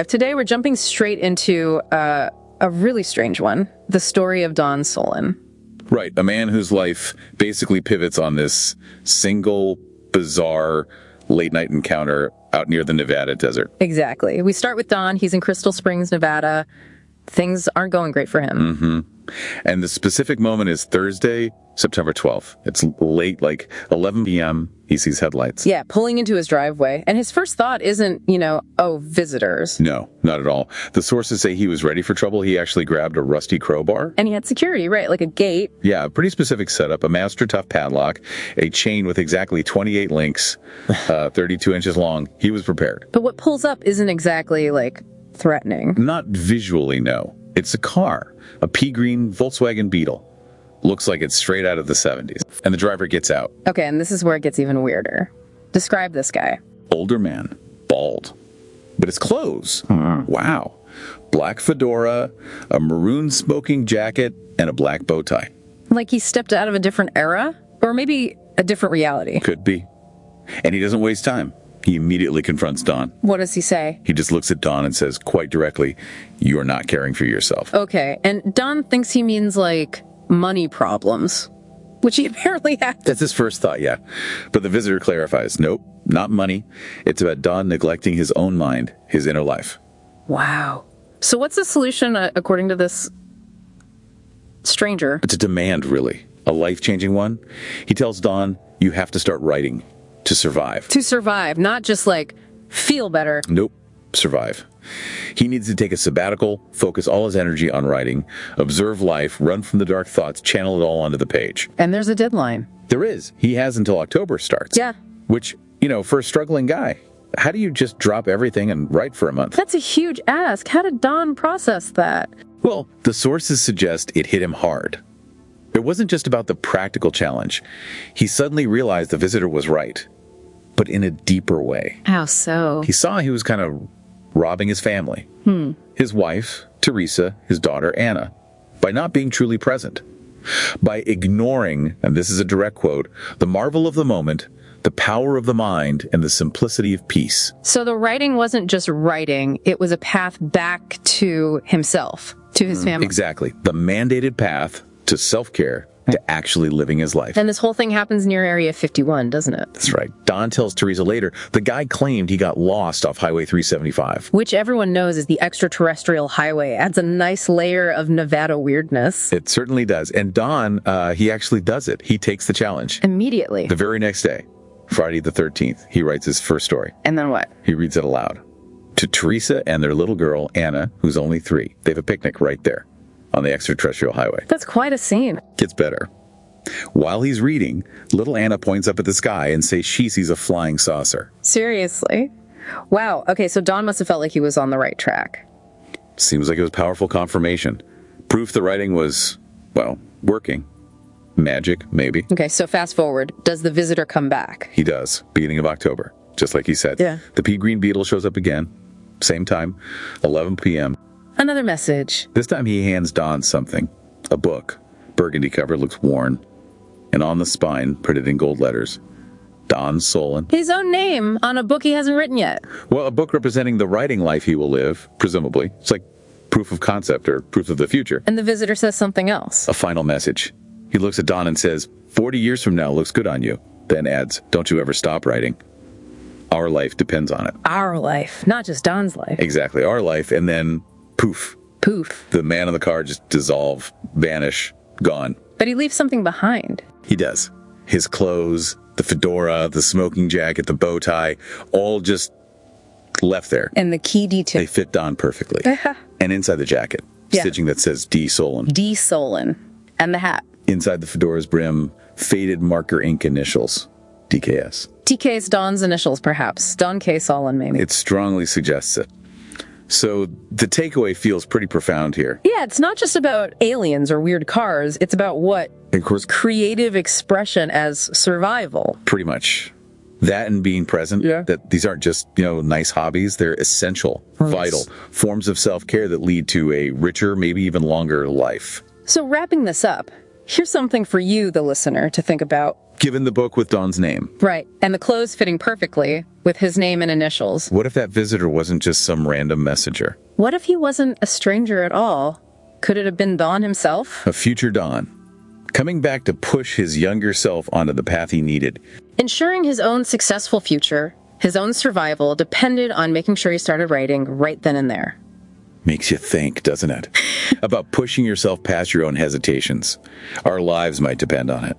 Today we're jumping straight into a really strange one, the story of Don Solen. Right, a man whose life basically pivots on this single, bizarre, late-night encounter out near the Nevada desert. Exactly. We start with Don. He's in Crystal Springs, Nevada. Things aren't going great for him. Mm-hmm. And the specific moment is Thursday, September 12th. It's late, like 11 p.m. He sees headlights. Yeah, pulling into his driveway. And his first thought isn't, visitors. No, not at all. The sources say he was ready for trouble. He actually grabbed a rusty crowbar. And he had security, right? Like a gate. Yeah, a pretty specific setup. A master tough padlock, a chain with exactly 28 links, 32 inches long. He was prepared. But what pulls up isn't exactly, threatening. Not visually, no. It's a car, a pea green Volkswagen Beetle. Looks like it's straight out of the 70s. And the driver gets out. Okay, and this is where it gets even weirder. Describe this guy. Older man, bald. But his clothes, wow. Black fedora, a maroon smoking jacket, and a black bow tie. Like he stepped out of a different era? Or maybe a different reality. Could be. And he doesn't waste time. He immediately confronts Don. What does he say? He just looks at Don and says quite directly, "You are not caring for yourself." Okay, and Don thinks he means, money problems, which he apparently has. That's his first thought, yeah. But the visitor clarifies, nope, not money. It's about Don neglecting his own mind, his inner life. Wow. So what's the solution, according to this stranger? It's a demand, really. A life-changing one. He tells Don, you have to start writing to survive. To survive, not just, feel better. Nope, survive. He needs to take a sabbatical, focus all his energy on writing, observe life, run from the dark thoughts, channel it all onto the page. And there's a deadline. There is. He has until October starts. Yeah. Which, for a struggling guy, how do you just drop everything and write for a month? That's a huge ask. How did Don process that? Well, the sources suggest it hit him hard. It wasn't just about the practical challenge. He suddenly realized the visitor was right, but in a deeper way. How so? He saw he was kind of robbing his family. His wife, Teresa, his daughter, Anna, by not being truly present. By ignoring, and this is a direct quote, the marvel of the moment, the power of the mind, and the simplicity of peace. So the writing wasn't just writing, it was a path back to himself, to his family. Exactly. The mandated path to self-care, to actually living his life. And this whole thing happens near Area 51, doesn't it? That's right. Don tells Teresa later, the guy claimed he got lost off Highway 375. Which everyone knows is the extraterrestrial highway. Adds a nice layer of Nevada weirdness. It certainly does. And Don, he actually does it. He takes the challenge. Immediately. The very next day, Friday the 13th, he writes his first story. And then what? He reads it aloud. To Teresa and their little girl, Anna, who's only 3. They have a picnic right there on the extraterrestrial highway. That's quite a scene. Gets better. While he's reading, little Anna points up at the sky and says she sees a flying saucer. Seriously? Wow. Okay, so Don must have felt like he was on the right track. Seems like it was powerful confirmation. Proof the writing was, working. Magic, maybe. Okay, so fast forward. Does the visitor come back? He does, beginning of October, just like he said. Yeah. The pea green beetle shows up again, same time, 11 p.m. Another message. This time he hands Don something, a book. Burgundy cover, looks worn. And on the spine, printed in gold letters, Don Solen. His own name on a book he hasn't written yet. Well, a book representing the writing life he will live, presumably. It's like proof of concept or proof of the future. And the visitor says something else. A final message. He looks at Don and says, 40 years from now looks good on you. Then adds, don't you ever stop writing. Our life depends on it. Our life, not just Don's life. Exactly, our life. And then, poof. Poof. The man in the car just dissolve, vanish, gone. But he leaves something behind. He does. His clothes, the fedora, the smoking jacket, the bow tie, all just left there. And the key detail. They fit Don perfectly. And inside the jacket, stitching that says D. Solen. D. Solen. And the hat. Inside the fedora's brim, faded marker ink initials, DKS. TK's Don's initials, perhaps. Don K. Solen, maybe. It strongly suggests it. So the takeaway feels pretty profound here. Yeah, it's not just about aliens or weird cars. It's about what? Of course, creative expression as survival. Pretty much. That and being present. Yeah. That these aren't just, nice hobbies. They're essential, vital forms of self-care that lead to a richer, maybe even longer life. So wrapping this up, here's something for you, the listener, to think about. Given the book with Don's name. Right. And the clothes fitting perfectly. with his name and initials. What if that visitor wasn't just some random messenger? What if he wasn't a stranger at all? Could it have been Don himself? A future Don, coming back to push his younger self onto the path he needed. Ensuring his own successful future, his own survival, depended on making sure he started writing right then and there. Makes you think, doesn't it? About pushing yourself past your own hesitations. Our lives might depend on it.